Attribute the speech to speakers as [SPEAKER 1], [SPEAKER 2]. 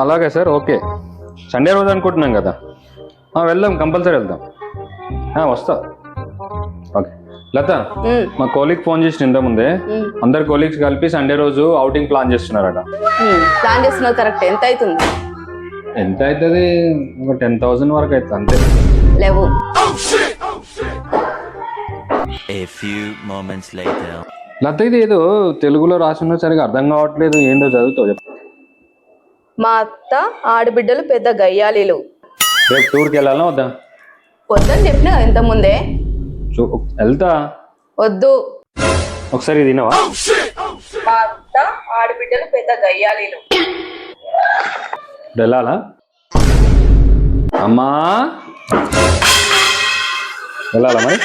[SPEAKER 1] అలాగే sir, okay. Sunday రోజు అనుకుంటున్నాం కదా. వెళ్దాం, కంపల్సరీ వెళ్దాం. వస్తా. ఓకే లత, మా కోలీగ్ ఫోన్ చేసిన ఇంత ముందే. అందరు కోలీగ్స్ కలిపి సండే రోజు అవుటింగ్ ప్లాన్ చేస్తున్నారట.
[SPEAKER 2] ప్లాన్ చేస్తున్నారు కరెక్ట్. ఎంత అవుతుంది?
[SPEAKER 1] ఎంత అవుతుంది? ఒక 10,000 వరకు అవుతుంది అంతే.
[SPEAKER 2] లేవు.
[SPEAKER 3] A few moments later.
[SPEAKER 1] లత, ఇది ఏదో తెలుగులో రాసినా సరిగా అర్థం కావట్లేదు, ఏంటో చదువుతావు చెప్పు.
[SPEAKER 2] మా అత్త ఆడబిడ్డలు పెద్ద గయ్యాలీలు.
[SPEAKER 1] రేపు టూర్కి వెళ్ళాలా వద్దా?
[SPEAKER 2] వద్దని చెప్పిన కదా ఇంత ముందే.
[SPEAKER 1] వెళ్తా.
[SPEAKER 2] వద్దు.
[SPEAKER 1] ఒకసారి ఇది వినవా?
[SPEAKER 2] మా అత్త ఆడబిడ్డలు పెద్ద గయ్యాలీలు.
[SPEAKER 1] వెళ్ళాలా అమ్మా? వెళ్ళాలా మరి?